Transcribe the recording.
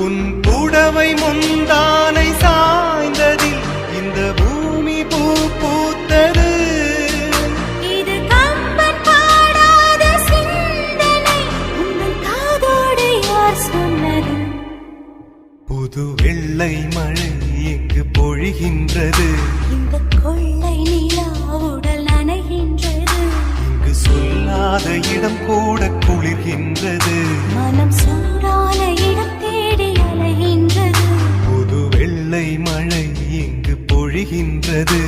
உன் புடவை முந்தானை சாய்ந்ததில் இந்த பூமி பூ பூத்தது. இது கம்பன் பாடாத சிந்தனை, உங்கள் காதோடு யார் சொன்னது? புது வெள்ளை மழை எங்கு பொழிகின்றது, இந்த கொள்ளை நிலா உடல் நனைகின்றது. இங்கு சொல்லாத இடம் கூட குளிர்கின்றது, மனம் சூடான இடம் தேடி அலைகின்றது. புது வெள்ளை மழை எங்கு பொழிகின்றது.